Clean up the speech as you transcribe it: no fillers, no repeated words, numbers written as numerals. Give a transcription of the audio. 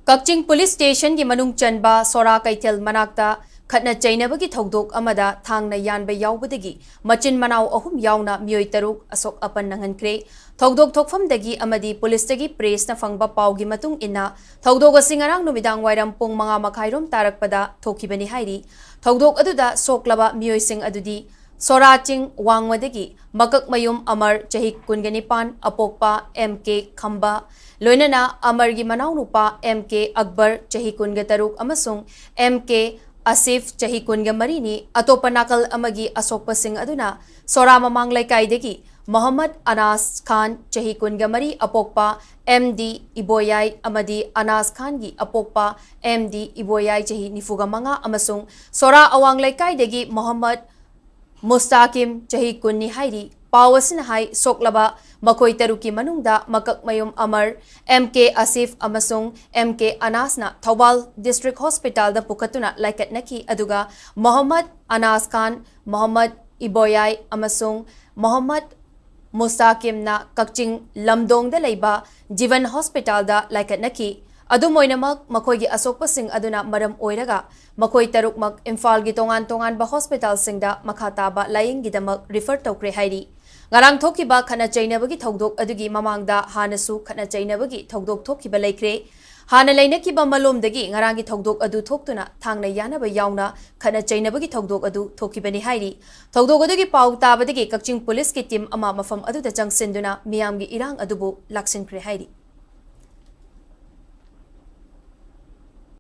Kaching Police Station ki manung chanba Sora Kaitel Manakta Khatna Cheinabagi Thoudok Amada Thangna Yanba Yaubadagi Machin Manau Ahum Yauna Mee-Oi Taruk Asok Apan Nanghankhre Thoudok Thokfam Dagi Amadi Police Dagi Press na Fangba Paugi Matung Inna Thoudok Singarang Numidang Wairam Pung Mga Makhairom Tarakpada Thokibani Hairi Thoudok Aduda Soklaba Mee-Oi Sing Adudi Sora Ching Wangwadagi Makak Mayum Amar Chahik Kunganipan Apokpa MK Khamba Loinana Amargi Manau Nupa MK Akbar Chahikun Taruk Amasung MK Asif Chahikun Marini Atopa Nakal Amagi Asok Pasing Aduna Sora Mamang Laikai Muhammad Anas Khan Chahikun Mari Apokpa MD Iboyai Amadi Anas Khan gi Apokpa MD Iboyai Chahi Nifuga Manga Amasung Sora Awang Laikai Muhammad Mustakim Chahikun ni Hairi Pawasin Hai Soklaba Makoi Taruki Manungda Makak Mayum Amar MK Asif Amasung MK Anasna Thoubal District Hospital da Pukatuna Laikat Naki Aduga Muhammad Anas Khan Muhammad Iboyai Amasung Muhammad Mustakim na Kaching Lamdong da Laiba Jivan Hospital da Laikat Naki Adumoinamak Makoigi Asok Pasing Aduna Maram Oiraga Makoi Taruk Mak Imphal gi tongan ba hospital singda makhataba laying gidamak refer tokre hairi Ngarang thokiba Khatna Cheinabagi Thoudok adugi mamangda hanasu Khatna Cheinabagi Thoudok thokiba laikre hana lainakiba malomdagi ngarangi Thoudok adu thoktuna thangna yanaba yauna Khatna Cheinabagi Thoudok adu thokibani hairi Thoudok adugi pau tabadagi Kaching Police ki team ama mafam adu da changsinduna miyamgi irang adubu laksinkhre hairi